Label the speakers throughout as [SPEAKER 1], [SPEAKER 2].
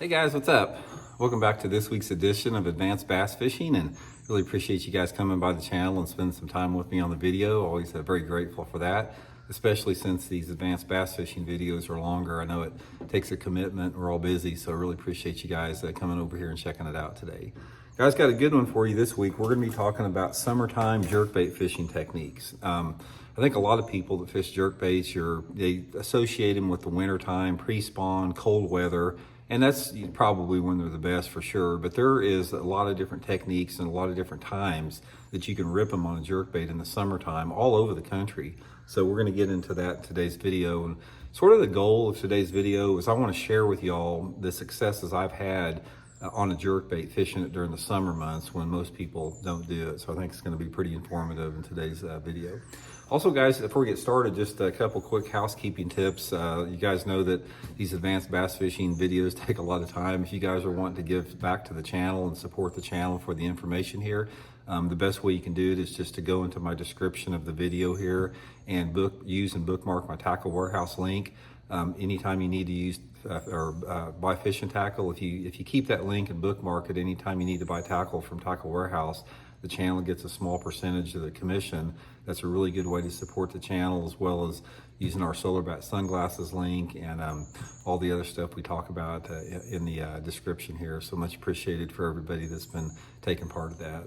[SPEAKER 1] Hey guys, what's up? Welcome back to this week's edition of Advanced Bass Fishing, and really appreciate you guys coming by the channel and spending some time with me on the video. Always very grateful for that, especially since these advanced bass fishing videos are longer. I know it takes a commitment. We're all busy, so I really appreciate you guys coming over here and checking it out today. Guys, got a good one for you this week. We're going to be talking about summertime jerkbait fishing techniques. I think a lot of people that fish jerkbaits, they associate them with the wintertime, pre-spawn, cold weather, and that's probably when they're the best for sure. But there is a lot of different techniques and a lot of different times that you can rip them on a jerkbait in the summertime all over the country. So we're going to get into that in today's video. And sort of the goal of today's video is I want to share with y'all the successes I've had on a jerkbait fishing it during the summer months when most people don't do it. So I think it's going to be pretty informative in today's video. Also, guys, before we get started, just a couple quick housekeeping tips. You guys know that these advanced bass fishing videos take a lot of time. If you guys are wanting to give back to the channel and support the channel for the information here, the best way you can do it is just to go into my description of the video here and use and bookmark my Tackle Warehouse link. Anytime you need to use buy fishing tackle, if you keep that link and bookmark it anytime you need to buy tackle from Tackle Warehouse, the channel gets a small percentage of the commission. That's a really good way to support the channel, as well as using our solar bat sunglasses link and all the other stuff we talk about in the description here. So much appreciated for everybody that's been taking part of that.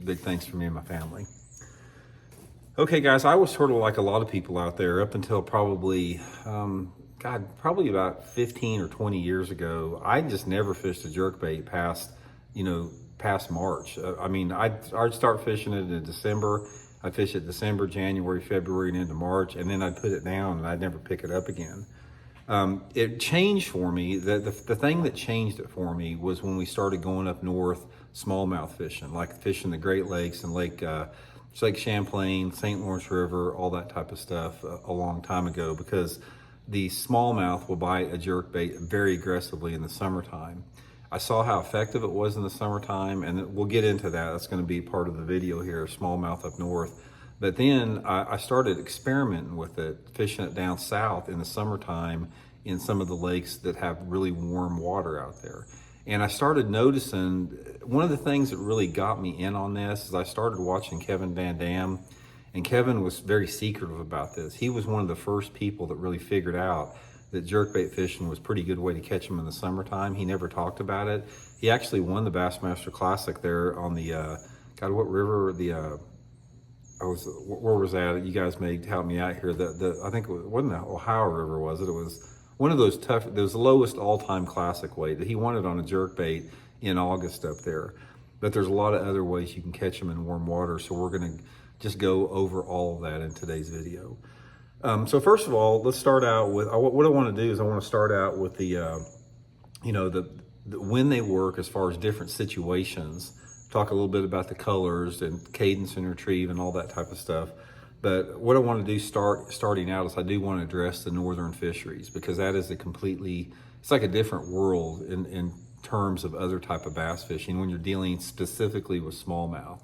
[SPEAKER 1] Big thanks from me and my family. Okay, guys, I was sort of like a lot of people out there up until probably, probably about 15 or 20 years ago. I just never fished a jerkbait past March. I'd start fishing it in December. I'd fish it December, January, February, and into March, and then I'd put it down and I'd never pick it up again. It changed for me. The thing that changed it for me was when we started going up north smallmouth fishing, like fishing the Great Lakes and Lake Champlain, St. Lawrence River, all that type of stuff a long time ago, because the smallmouth will bite a jerkbait very aggressively in the summertime. I saw how effective it was in the summertime, and we'll get into that. That's going to be part of the video here, smallmouth up north. But then I started experimenting with it, fishing it down south in the summertime in some of the lakes that have really warm water out there. And I started noticing, one of the things that really got me in on this is I started watching Kevin Van Dam, and Kevin was very secretive about this. He was one of the first people that really figured out that jerkbait fishing was a pretty good way to catch them in the summertime. He never talked about it. He actually won the Bassmaster Classic there on the, what river, where was that? You guys may help me out here. I think it wasn't the Ohio River, was it? It was one of those tough, it was the lowest all-time classic weight. He won it on a jerkbait in August up there. But there's a lot of other ways you can catch them in warm water, so we're gonna just go over all of that in today's video. So first of all, let's start out with, what I want to do is I want to start out with the when they work as far as different situations, talk a little bit about the colors and cadence and retrieve and all that type of stuff. But what I want to do starting out is I do want to address the northern fisheries, because that is it's like a different world in terms of other type of bass fishing when you're dealing specifically with smallmouth.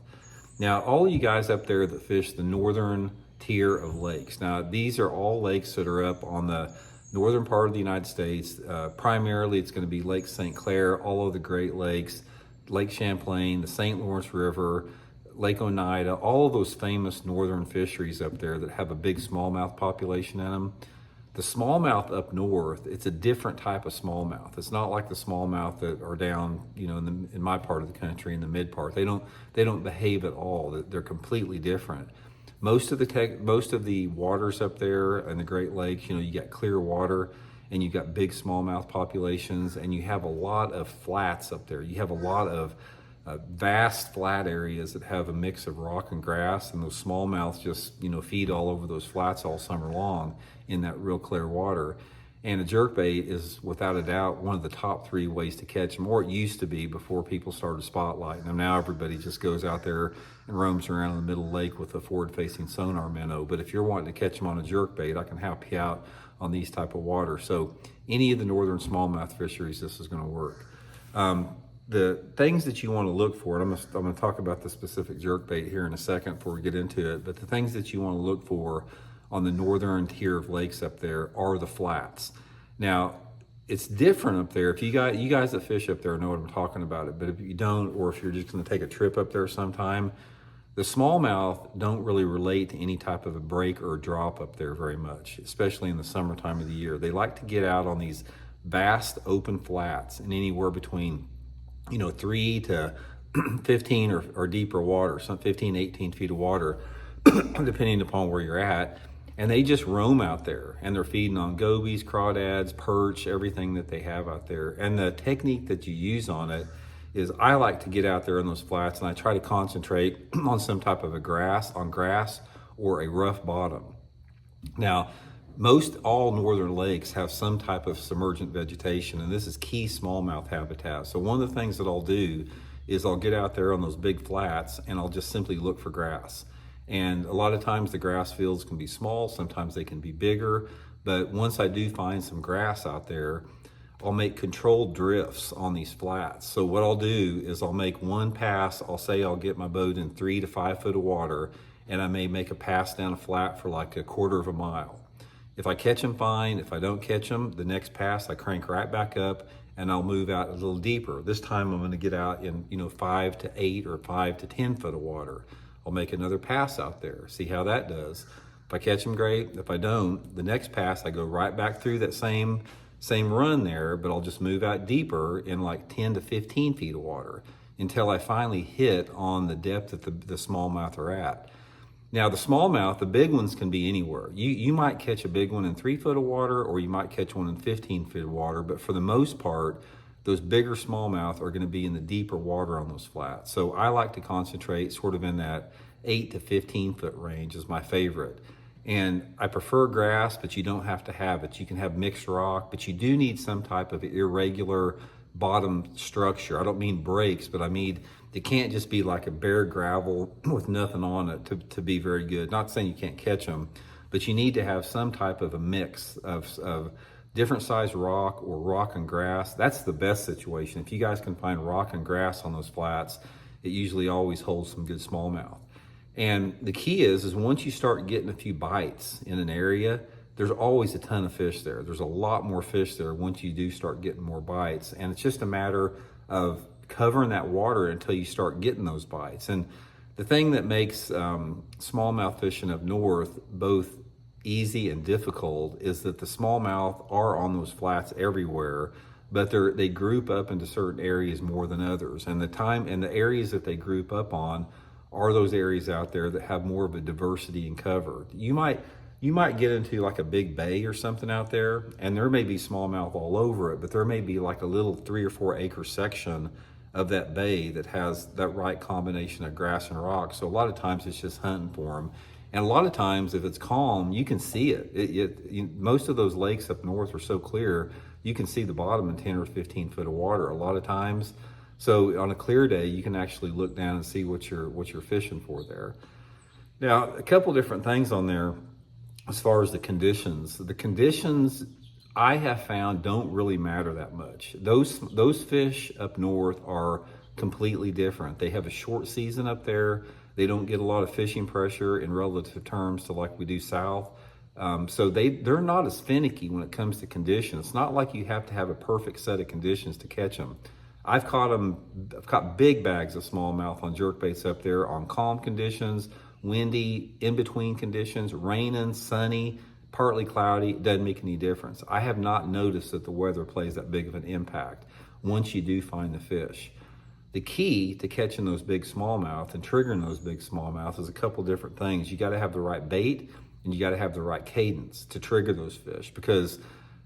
[SPEAKER 1] Now, all you guys up there that fish the northern tier of lakes. Now, these are all lakes that are up on the northern part of the United States. Primarily, it's going to be Lake St. Clair, all of the Great Lakes, Lake Champlain, the St. Lawrence River, Lake Oneida, all of those famous northern fisheries up there that have a big smallmouth population in them. The smallmouth up north, it's a different type of smallmouth. It's not like the smallmouth that are down, in my part of the country, in the mid part. They don't behave at all. They're completely different. Most of the waters up there in the Great Lakes, you got clear water and you got big smallmouth populations, and you have a lot of flats up there. You have a lot of vast flat areas that have a mix of rock and grass, and those smallmouths just, feed all over those flats all summer long in that real clear water. And a jerkbait is, without a doubt, one of the top 3 ways to catch them, or it used to be before people started spotlighting them. Now everybody just goes out there and roams around in the middle of the lake with a forward-facing sonar minnow. But if you're wanting to catch them on a jerkbait, I can help you out on these type of water. So any of the northern smallmouth fisheries, this is going to work. The things that you want to look for, and I'm going to talk about the specific jerkbait here in a second before we get into it, but the things that you want to look for on the northern tier of lakes up there are the flats. Now, it's different up there. If you guys that fish up there know what I'm talking about, but if you don't, or if you're just going to take a trip up there sometime, the smallmouth don't really relate to any type of a break or a drop up there very much, especially in the summertime of the year. They like to get out on these vast open flats in anywhere between 3 to 15 or deeper water, some 15, 18 feet of water, depending upon where you're at. And they just roam out there, and they're feeding on gobies, crawdads, perch, everything that they have out there. And the technique that you use on it is, I like to get out there in those flats and I try to concentrate on some type of grass or a rough bottom. Now, most all northern lakes have some type of submergent vegetation, and this is key smallmouth habitat. So one of the things that I'll do is I'll get out there on those big flats and I'll just simply look for grass. And a lot of times the grass fields can be small, sometimes they can be bigger, but once I do find some grass out there, I'll make controlled drifts on these flats. So what I'll do is I'll make one pass. I'll say I'll get my boat in 3 to 5 foot of water, and I may make a pass down a flat for like a quarter of a mile. If I catch them, fine. If I don't catch them, the next pass I crank right back up and I'll move out a little deeper. This time I'm gonna get out in 5 to 8 or 5 to 10 foot of water. I'll make another pass out there, see how that does. If I catch them, great. If I don't, the next pass I go right back through that same run there, but I'll just move out deeper in like 10 to 15 feet of water until I finally hit on the depth that the smallmouth are at. Now the smallmouth, the big ones can be anywhere. You might catch a big one in 3 foot of water, or you might catch one in 15 feet of water, but for the most part, those bigger smallmouth are going to be in the deeper water on those flats. So I like to concentrate sort of in that 8 to 15 foot range is my favorite. And I prefer grass, but you don't have to have it. You can have mixed rock, but you do need some type of irregular bottom structure. I don't mean breaks, but I mean, it can't just be like a bare gravel with nothing on it to be very good. Not saying you can't catch them, but you need to have some type of a mix of different size rock or rock and grass. That's the best situation. If you guys can find rock and grass on those flats, it usually always holds some good smallmouth. And the key is once you start getting a few bites in an area, there's always a ton of fish there. There's a lot more fish there once you do start getting more bites. And it's just a matter of covering that water until you start getting those bites. And the thing that makes smallmouth fishing up north both easy and difficult is that the smallmouth are on those flats everywhere, but they group up into certain areas more than others. And the areas that they group up on are those areas out there that have more of a diversity in cover. You might get into like a big bay or something out there, and there may be smallmouth all over it, but there may be like a little 3 or 4 acre section of that bay that has that right combination of grass and rock. So a lot of times it's just hunting for them. And a lot of times if it's calm, you can see it. Most of those lakes up north are so clear, you can see the bottom in 10 or 15 foot of water a lot of times. So on a clear day, you can actually look down and see what you're fishing for there. Now, a couple different things on there as far as the conditions. The conditions I have found don't really matter that much. Those fish up north are completely different. They have a short season up there. They don't get a lot of fishing pressure in relative terms to like we do south. So they're not as finicky when it comes to conditions. It's not like you have to have a perfect set of conditions to catch them. I've caught big bags of smallmouth on jerkbaits up there on calm conditions, windy, in-between conditions, raining, sunny, partly cloudy. It doesn't make any difference. I have not noticed that the weather plays that big of an impact once you do find the fish. The key to catching those big smallmouth and triggering those big smallmouth is a couple different things. You got to have the right bait and you got to have the right cadence to trigger those fish, because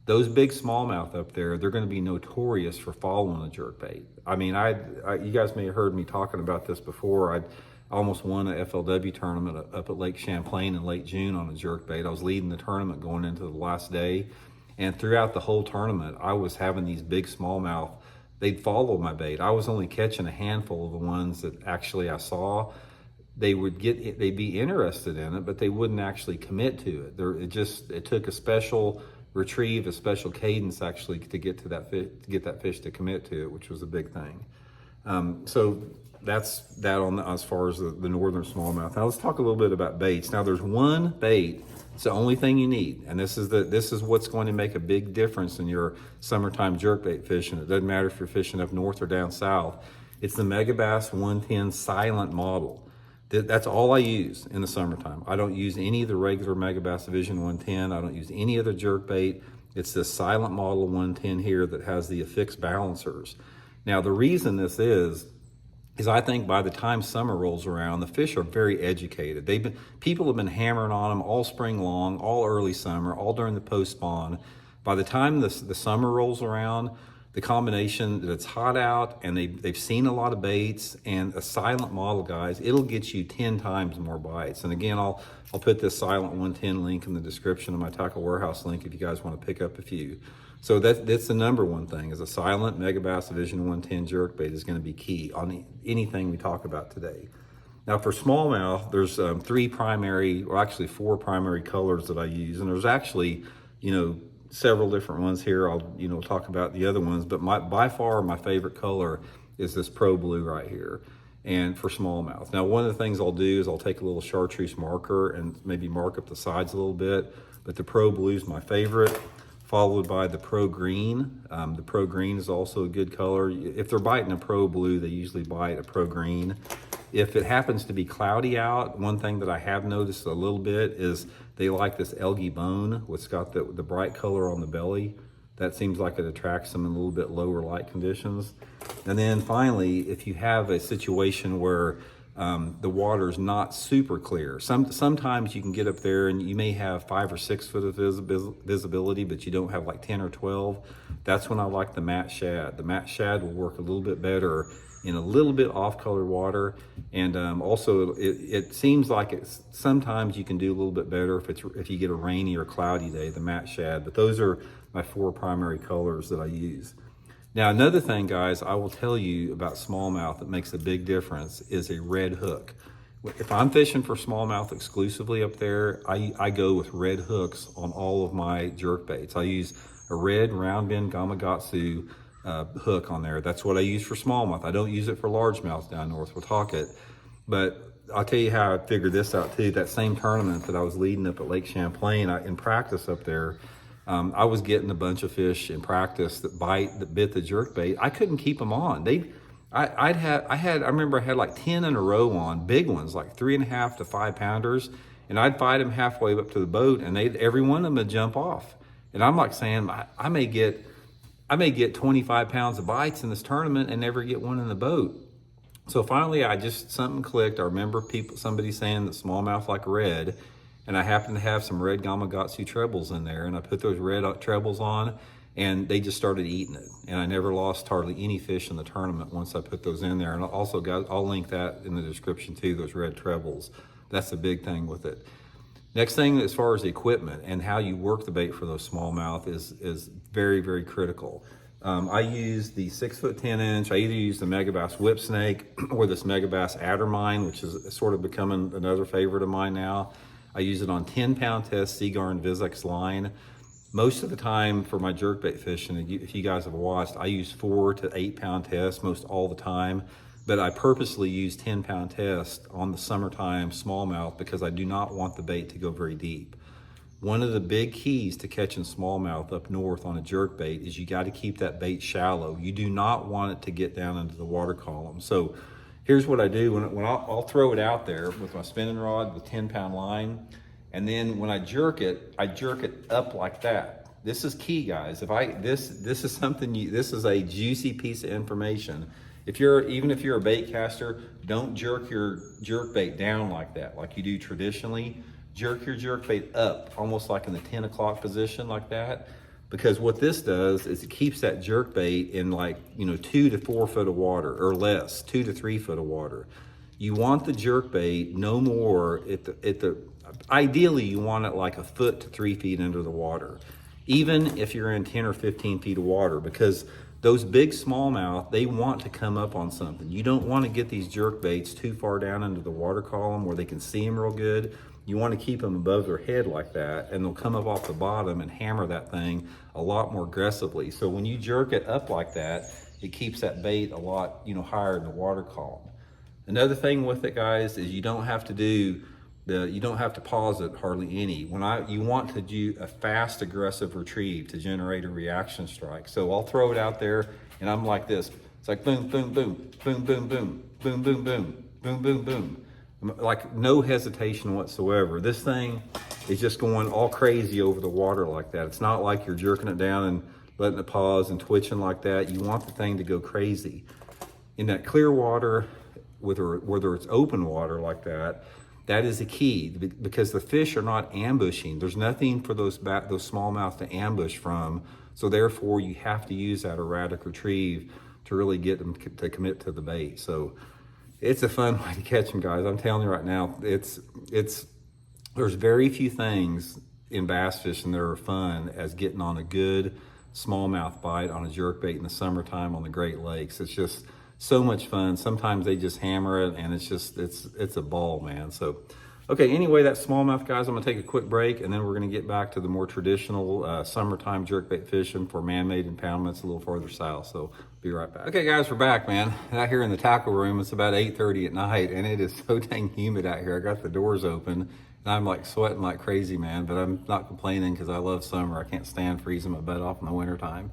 [SPEAKER 1] those big smallmouth up there, they're going to be notorious for following a jerkbait. I mean, you guys may have heard me talking about this before. I almost won a FLW tournament up at Lake Champlain in late June on a jerkbait. I was leading the tournament going into the last day, and throughout the whole tournament, I was having these big smallmouth. They'd follow my bait. I was only catching a handful of the ones that actually I saw. They'd be interested in it, but they wouldn't actually commit to it. It took a special retrieve, a special cadence actually to get to that fish, to get that fish to commit to it, which was a big thing. So that's that as far as the northern smallmouth. Now let's talk a little bit about baits. Now there's one bait It's the only thing you need, and this is what's going to make a big difference in your summertime jerkbait fishing. It doesn't matter if you're fishing up north or down south. It's the Megabass 110 silent model. That's all I use in the summertime. I don't use any of the regular Megabass Division 110. I don't use any other jerkbait. It's this silent model 110 here that has the affixed balancers. Now, the reason this is I think by the time summer rolls around, the fish are very educated. People have been hammering on them all spring long, all early summer, all during the post spawn. By the time the summer rolls around, the combination that it's hot out and they've seen a lot of baits, and a silent model, guys, it'll get you 10 times more bites. And again, I'll put this silent 110 link in the description of my Tackle Warehouse link if you guys want to pick up a few. So that's the number one thing, is a silent Megabass Division 110 jerkbait is going to be key on anything we talk about today. Now for smallmouth, there's four primary colors that I use, and there's actually, several different ones here. I'll, talk about the other ones, but by far my favorite color is this Pro Blue right here, and for smallmouth. Now one of the things I'll do is I'll take a little chartreuse marker and maybe mark up the sides a little bit, but the Pro Blue is my favorite, followed by the Pro Green. The Pro Green is also a good color. If they're biting a Pro Blue, they usually bite a Pro Green. If it happens to be cloudy out, one thing that I have noticed a little bit is they like this algae bone, what's got the bright color on the belly. That seems like it attracts them in a little bit lower light conditions. And then finally, if you have a situation where the water's not super clear. Sometimes you can get up there and you may have 5 or 6 foot of visibility, but you don't have like 10 or 12. That's when I like the matte shad. The matte shad will work a little bit better in a little bit off-color water, and also it seems like sometimes you can do a little bit better if you get a rainy or cloudy day, the matte shad. But those are my 4 primary colors that I use. Now, another thing, guys, I will tell you about smallmouth that makes a big difference is a red hook. If I'm fishing for smallmouth exclusively up there, I go with red hooks on all of my jerkbaits. I use a red round bend Gamakatsu hook on there. That's what I use for smallmouth. I don't use it for largemouth down north. We'll talk it. But I'll tell you how I figured this out too. That same tournament that I was leading up at Lake Champlain, in practice up there, I was getting a bunch of fish in practice that bit the jerkbait. I couldn't keep them on. I remember I had like 10 in a row on, big ones, like 3.5 to 5 pounders, and I'd fight them halfway up to the boat, and every one of them would jump off. And I'm like saying, I may get 25 pounds of bites in this tournament and never get one in the boat. So finally, something clicked. I remember somebody saying that smallmouth like red, and I happened to have some red Gamakatsu trebles in there, and I put those red trebles on, and they just started eating it. And I never lost hardly any fish in the tournament once I put those in there. And also, guys, I'll link that in the description too, those red trebles. That's the big thing with it. Next thing, as far as equipment and how you work the bait for those smallmouth is very, very critical. I use the 6 foot 10 inch. I either use the Megabass whip snake or this Megabass adder mine, which is sort of becoming another favorite of mine now. I use it on 10-pound test Seaguar and Vizex line. Most of the time for my jerkbait fishing, if you guys have watched, I use 4 to 8 pound tests most all the time, but I purposely use 10-pound tests on the summertime smallmouth because I do not want the bait to go very deep. One of the big keys to catching smallmouth up north on a jerkbait is you got to keep that bait shallow. You do not want it to get down into the water column. So here's what I do. When I'll throw it out there with my spinning rod with 10-pound line, and then when I jerk it up like that. This is key, guys. This is a juicy piece of information. Even if you're a bait caster, don't jerk your jerkbait down like that, like you do traditionally. Jerk your jerkbait up, almost like in the 10 o'clock position like that, because what this does is it keeps that jerkbait in 2 to 4 foot of water or less, 2 to 3 foot of water. You want the jerkbait no more ideally you want it like 1 foot to 3 feet under the water, even if you're in 10 or 15 feet of water, because those big smallmouth, they want to come up on something. You don't want to get these jerkbaits too far down into the water column where they can see them real good. You want to keep them above their head like that, and they'll come up off the bottom and hammer that thing a lot more aggressively. So when you jerk it up like that, it keeps that bait a lot higher in the water column. Another thing with it, guys, is you don't have to do You don't have to pause it hardly any. You want to do a fast, aggressive retrieve to generate a reaction strike. So I'll throw it out there, and I'm like this. It's like boom, boom, boom, boom, boom, boom, boom, boom, boom, boom, boom, boom. Like no hesitation whatsoever. This thing is just going all crazy over the water like that. It's not like you're jerking it down and letting it pause and twitching like that. You want the thing to go crazy. In that clear water, whether it's open water like that, that is the key, because the fish are not ambushing. There's nothing for those smallmouth to ambush from. So therefore, you have to use that erratic retrieve to really get them to commit to the bait. So it's a fun way to catch them, guys. I'm telling you right now, there's very few things in bass fishing that are fun as getting on a good smallmouth bite on a jerkbait in the summertime on the Great Lakes. It's just so much fun. Sometimes they just hammer it, and it's a ball, man. So, okay, anyway, that smallmouth, guys, I'm gonna take a quick break, and then we're gonna get back to the more traditional summertime jerkbait fishing for man-made impoundments a little further south. So, be right back. Okay, guys, we're back, man. Out here in the tackle room, it's about 8:30 at night, and it is so dang humid out here. I got the doors open, and I'm like sweating like crazy, man, but I'm not complaining because I love summer. I can't stand freezing my butt off in the wintertime.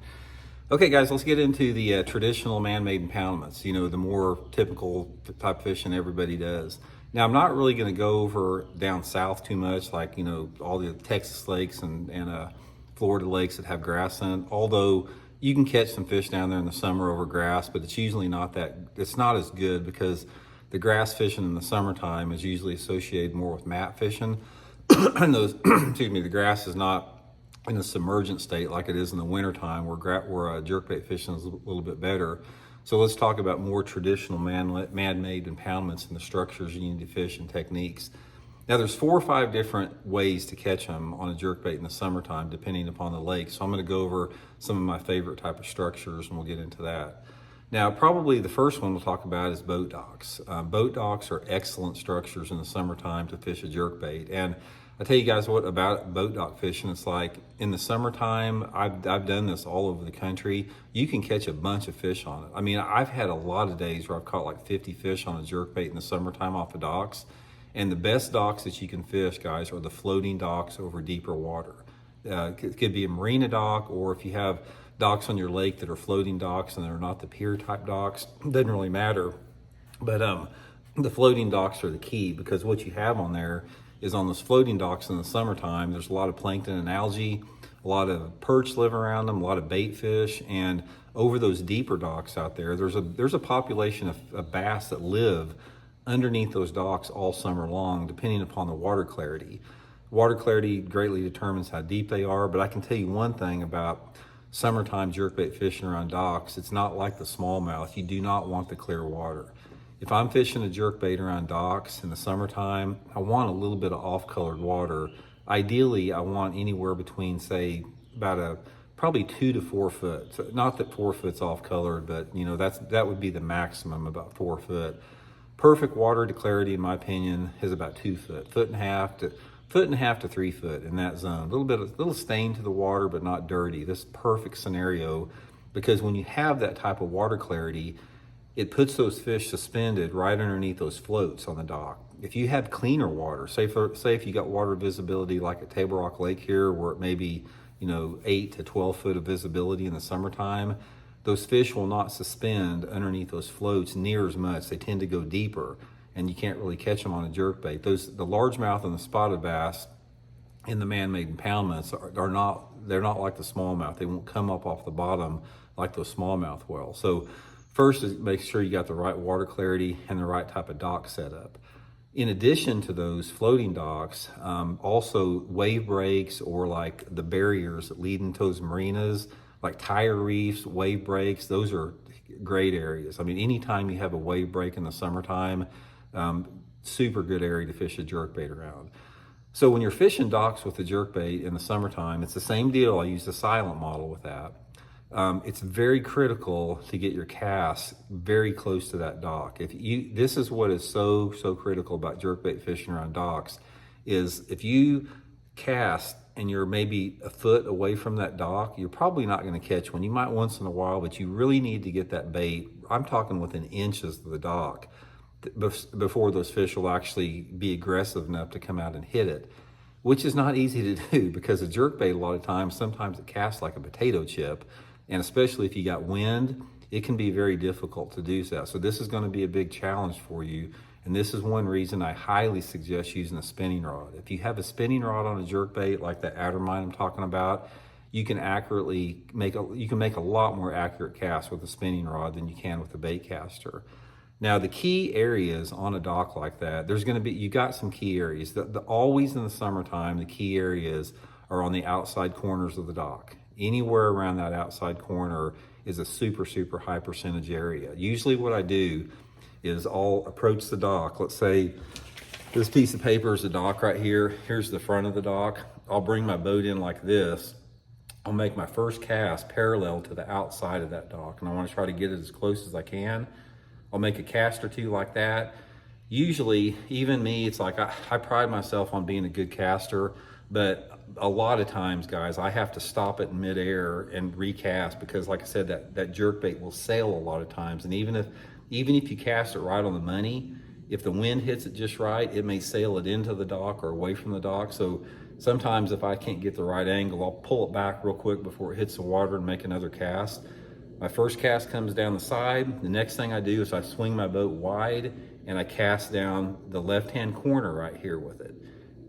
[SPEAKER 1] Okay, guys, let's get into the traditional man-made impoundments, you know, the more typical type fishing everybody does. Now, I'm not really going to go over down south too much, like, you know, all the Texas lakes and Florida lakes that have grass in it, although you can catch some fish down there in the summer over grass, but it's usually it's not as good because the grass fishing in the summertime is usually associated more with mat fishing. And the grass is not in a submergent state like it is in the wintertime where jerkbait fishing is a little bit better. So let's talk about more traditional man-made impoundments and the structures you need to fish and techniques. Now there's 4 or 5 different ways to catch them on a jerkbait in the summertime depending upon the lake. So I'm going to go over some of my favorite type of structures and we'll get into that. Now probably the first one we'll talk about is boat docks. Boat docks are excellent structures in the summertime to fish a jerkbait. And I tell you guys what about boat dock fishing. It's like in the summertime, I've done this all over the country. You can catch a bunch of fish on it. I mean, I've had a lot of days where I've caught like 50 fish on a jerkbait in the summertime off of docks. And the best docks that you can fish, guys, are the floating docks over deeper water. It could be a marina dock, or if you have docks on your lake that are floating docks and they're not the pier type docks, it doesn't really matter. But the floating docks are the key, because what you have on there is on those floating docks in the summertime, there's a lot of plankton and algae, a lot of perch live around them, a lot of bait fish, and over those deeper docks out there, there's a population of bass that live underneath those docks all summer long, depending upon the water clarity. Water clarity greatly determines how deep they are, but I can tell you one thing about summertime jerkbait fishing around docks. It's not like the smallmouth. You do not want the clear water. If I'm fishing a jerkbait around docks in the summertime, I want a little bit of off-colored water. Ideally, I want anywhere between, say, probably 2 to 4 foot. So not that 4 foot's off-colored, but you know that would be the maximum, about 4 foot. Perfect water to clarity, in my opinion, is about 2 foot, foot and a half to 3 foot in that zone. A little stain to the water, but not dirty. This perfect scenario, because when you have that type of water clarity, it puts those fish suspended right underneath those floats on the dock. If you have cleaner water, say if you got water visibility like at Table Rock Lake here, where it may be, you know, 8 to 12 foot of visibility in the summertime, those fish will not suspend underneath those floats near as much. They tend to go deeper, and you can't really catch them on a jerkbait. The largemouth and the spotted bass in the man-made impoundments they're not like the smallmouth. They won't come up off the bottom like those smallmouth will. So first is make sure you got the right water clarity and the right type of dock setup. In addition to those floating docks, also wave breaks, or like the barriers that lead into those marinas, like tire reefs, wave breaks, those are great areas. I mean, anytime you have a wave break in the summertime, super good area to fish a jerkbait around. So when you're fishing docks with a jerkbait in the summertime, it's the same deal. I use the silent model with that. It's very critical to get your cast very close to that dock. This is what is so critical about jerkbait fishing around docks, is if you cast and you're maybe a foot away from that dock, you're probably not going to catch one. You might once in a while, but you really need to get that bait. I'm talking within inches of the dock. before those fish will actually be aggressive enough to come out and hit it, which is not easy to do because a jerkbait, a lot of times, sometimes it casts like a potato chip. And especially if you got wind, it can be very difficult to do so. So this is going to be a big challenge for you. And this is one reason I highly suggest using a spinning rod. If you have a spinning rod on a jerkbait like that Addermine I'm talking about, you can make a lot more accurate casts with a spinning rod than you can with a bait caster. Now the key areas on a dock like that, you got some key areas. Always in the summertime, the key areas are on the outside corners of the dock. Anywhere around that outside corner is a super, super high percentage area. Usually what I do is I'll approach the dock. Let's say this piece of paper is the dock right here. Here's the front of the dock. I'll bring my boat in like this. I'll make my first cast parallel to the outside of that dock, and I want to try to get it as close as I can. I'll make a cast or two like that. Usually, even me, it's like I pride myself on being a good caster, but a lot of times, guys, I have to stop it in midair and recast because, like I said, that jerkbait will sail a lot of times. And even if you cast it right on the money, if the wind hits it just right, it may sail it into the dock or away from the dock. So sometimes if I can't get the right angle, I'll pull it back real quick before it hits the water and make another cast. My first cast comes down the side. The next thing I do is I swing my boat wide and I cast down the left-hand corner right here with it.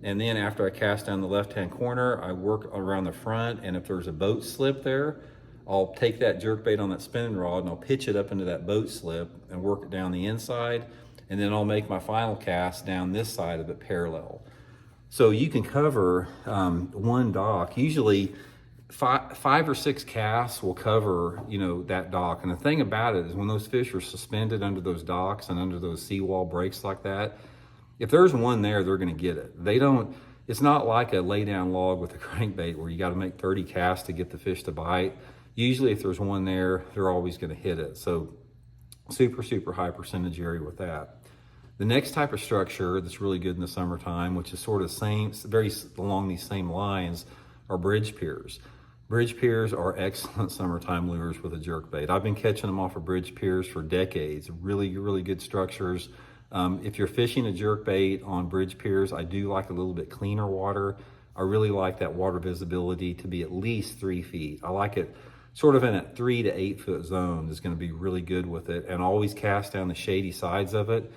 [SPEAKER 1] And then after I cast down the left-hand corner, I work around the front, and if there's a boat slip there, I'll take that jerkbait on that spinning rod and I'll pitch it up into that boat slip and work it down the inside, and then I'll make my final cast down this side of it parallel. So you can cover one dock. Usually five or six casts will cover, that dock. And the thing about it is when those fish are suspended under those docks and under those seawall breaks like that, if there's one there, they're gonna get it. It's not like a lay down log with a crankbait where you gotta make 30 casts to get the fish to bite. Usually if there's one there, they're always gonna hit it. So super, super high percentage area with that. The next type of structure that's really good in the summertime, which is sort of very along these same lines, are bridge piers. Bridge piers are excellent summertime lures with a jerkbait. I've been catching them off of bridge piers for decades. Really, really good structures. If you're fishing a jerkbait on bridge piers, I do like a little bit cleaner water. I really like that water visibility to be at least 3 feet. I like it sort of in a 3 to 8 foot zone is going to be really good with it, and always cast down the shady sides of it.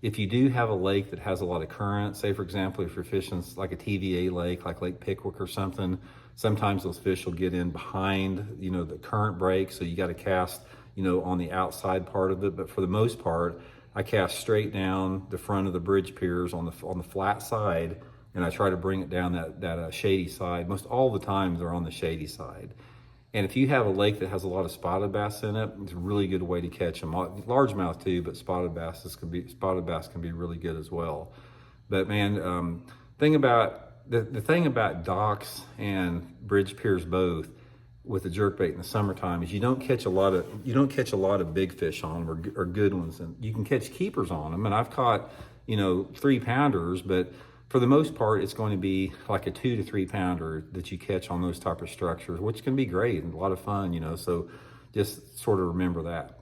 [SPEAKER 1] If you do have a lake that has a lot of current, say for example, if you're fishing like a TVA lake, like Lake Pickwick or something, sometimes those fish will get in behind, the current break. So you got to cast, on the outside part of it. But for the most part, I cast straight down the front of the bridge piers on the flat side, and I try to bring it down that shady side. Most all the time they're on the shady side. And if you have a lake that has a lot of spotted bass in it, it's a really good way to catch them. Largemouth too, but spotted bass can be really good as well. But man, the thing about docks and bridge piers both with the jerkbait in the summertime is you don't catch a lot of big fish on them or good ones, and you can catch keepers on them. And I've caught 3-pounders, but for the most part, it's going to be like a 2 to 3 pounder that you catch on those type of structures, which can be great and a lot of fun, so just sort of remember that.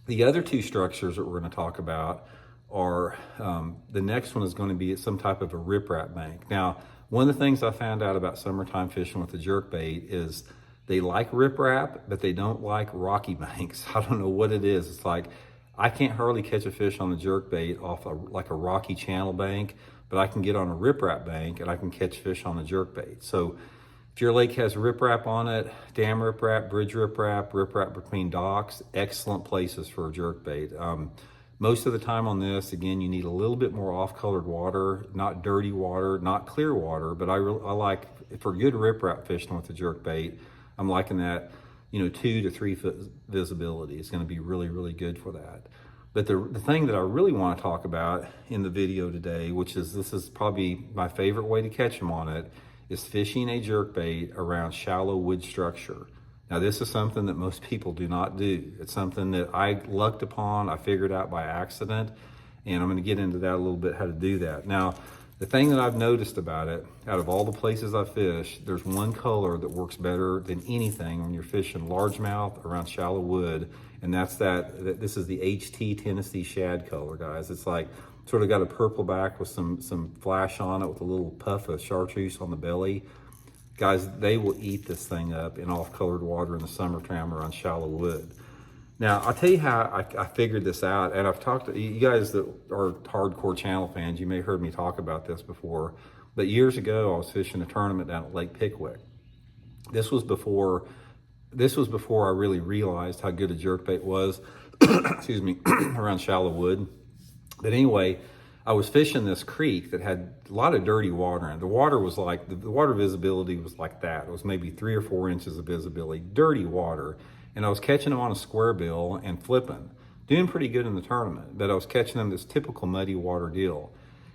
[SPEAKER 1] The other two structures that we're going to talk about are, the next one is going to be some type of a riprap bank. Now, one of the things I found out about summertime fishing with the jerkbait is they like riprap, but they don't like rocky banks. I don't know what it is. It's like, I can't hardly catch a fish on the jerkbait off like a rocky channel bank, but I can get on a riprap bank and I can catch fish on the jerkbait. So if your lake has riprap on it, dam riprap, bridge riprap between docks, excellent places for a jerkbait. Most of the time on this, again, you need a little bit more off-colored water, not dirty water, not clear water, but I like, for good riprap fishing with the jerkbait, I'm liking that, 2 to 3 foot visibility. It's gonna be really, really good for that. But the thing that I really want to talk about in the video today, this is probably my favorite way to catch them on it, is fishing a jerkbait around shallow wood structure. Now this is something that most people do not do. It's something that I lucked upon, I figured out by accident, and I'm going to get into that a little bit, how to do that. Now, The thing that I've noticed about it, out of all the places I fish, there's one color that works better than anything when you're fishing largemouth around shallow wood, and that's this is the HT Tennessee shad color, guys. It's like sort of got a purple back with some flash on it with a little puff of chartreuse on the belly. Guys, they will eat this thing up in off-colored water in the summertime around shallow wood. Now, I'll tell you how I figured this out, and I've talked to you guys that are hardcore channel fans. You may have heard me talk about this before, but years ago, I was fishing a tournament down at Lake Pickwick. This was before I really realized how good a jerkbait was, excuse me, around shallow wood. But anyway, I was fishing this creek that had a lot of dirty water in it. The water was like, the water visibility was like that. It was maybe 3 or 4 inches of visibility, dirty water. And I was catching them on a square bill and flipping, doing pretty good in the tournament, but I was catching them this typical muddy water deal.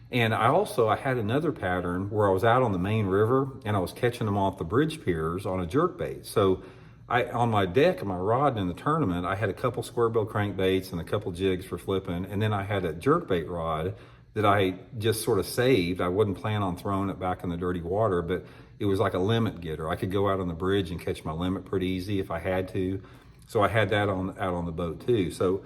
[SPEAKER 1] And I had another pattern where I was out on the main river and I was catching them off the bridge piers on a jerkbait. So on my deck and my rod in the tournament, I had a couple square bill crankbaits and a couple jigs for flipping. And then I had a jerkbait rod that I just sort of saved. I wasn't planning on throwing it back in the dirty water, but it was like a limit getter. I could go out on the bridge and catch my limit pretty easy if I had to. So I had that out on the boat too. So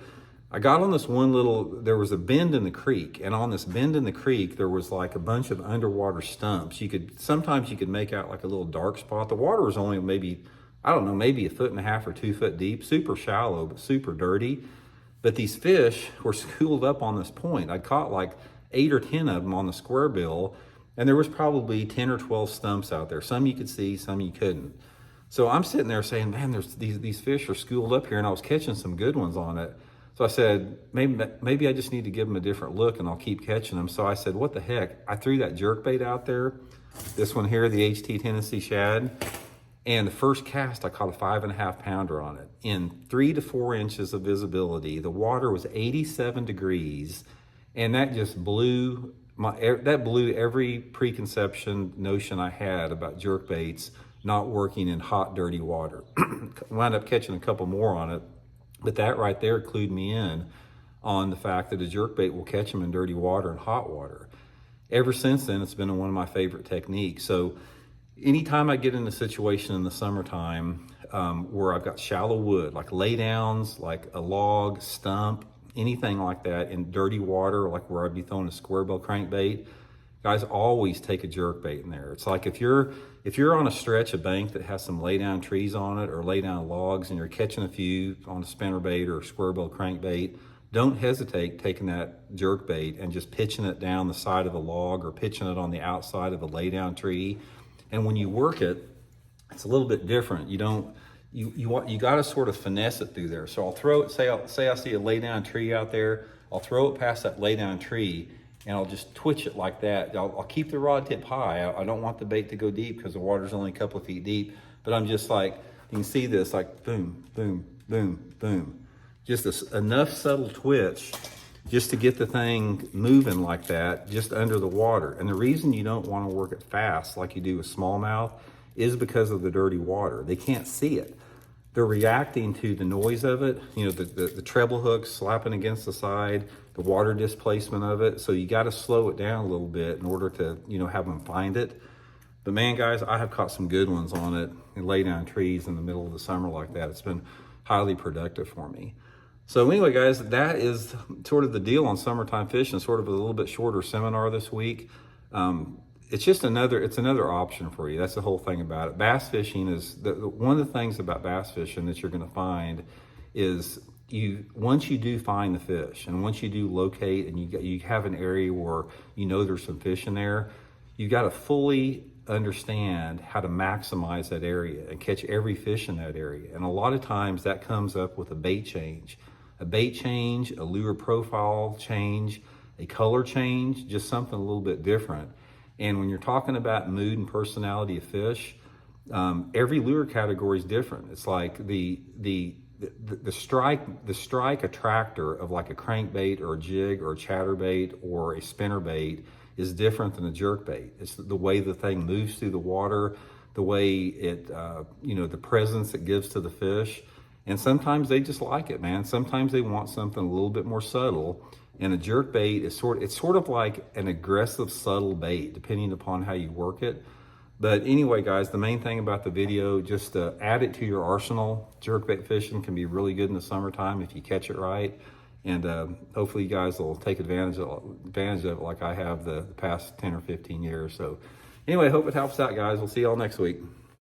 [SPEAKER 1] I got on this there was a bend in the creek, and on this bend in the creek, there was like a bunch of underwater stumps. Sometimes you could make out like a little dark spot. The water was only maybe, I don't know, maybe 1.5 feet or 2 foot deep, super shallow, but super dirty. But these fish were schooled up on this point. I caught like 8 or 10 of them on the square bill, and there was probably 10 or 12 stumps out there. Some you could see, some you couldn't. So I'm sitting there saying, man, these fish are schooled up here, and I was catching some good ones on it. So I said, maybe I just need to give them a different look and I'll keep catching them. So I said, what the heck? I threw that jerkbait out there, this one here, the HT Tennessee shad, and the first cast I caught a 5.5 pounder on it in 3 to 4 inches of visibility. The water was 87 degrees, and that just blew every preconception notion I had about jerkbaits not working in hot, dirty water. Wound up catching a couple more on it, but that right there clued me in on the fact that a jerkbait will catch them in dirty water and hot water. Ever since then, it's been one of my favorite techniques. So anytime I get in a situation in the summertime where I've got shallow wood, like laydowns, like a log, stump, anything like that in dirty water, like where I'd be throwing a square bill crankbait, guys, always take a jerkbait in there. It's like if you're on a stretch of bank that has some laydown trees on it or laydown logs and you're catching a few on a spinnerbait or a square bill crankbait, don't hesitate taking that jerkbait and just pitching it down the side of a log or pitching it on the outside of a laydown tree. And when you work it, it's a little bit different. You got to sort of finesse it through there. So I'll throw it, say I see a laydown tree out there, I'll throw it past that laydown tree and I'll just twitch it like that. I'll keep the rod tip high. I don't want the bait to go deep because the water's only a couple of feet deep, but I'm just like, you can see this, like boom, boom, boom, boom. Just enough subtle twitch just to get the thing moving like that, just under the water. And the reason you don't want to work it fast like you do with smallmouth is because of the dirty water. They can't see it. They're reacting to the noise of it, the treble hooks slapping against the side, the water displacement of it. So you got to slow it down a little bit in order to, have them find it. But man, guys, I have caught some good ones on it and lay down trees in the middle of the summer like that. It's been highly productive for me. So anyway, guys, that is sort of the deal on summertime fishing, sort of a little bit shorter seminar this week. It's just another option for you. That's the whole thing about it. Bass fishing is, one of the things about bass fishing that you're gonna find is once you do find the fish and once you do locate and you have an area where there's some fish in there, you gotta fully understand how to maximize that area and catch every fish in that area. And a lot of times that comes up with a bait change, a lure profile change, a color change, just something a little bit different. And when you're talking about mood and personality of fish, every lure category is different. It's like the strike attractor of like a crankbait or a jig or a chatterbait or a spinnerbait is different than a jerkbait. It's the way the thing moves through the water, the way it, the presence it gives to the fish. And sometimes they just like it, man. Sometimes they want something a little bit more subtle. And a jerk bait is sort of like an aggressive, subtle bait, depending upon how you work it. But anyway, guys, the main thing about the video, just add it to your arsenal. Jerkbait fishing can be really good in the summertime if you catch it right. And hopefully you guys will take advantage of it like I have the past 10 or 15 years. So anyway, hope it helps out, guys. We'll see y'all next week.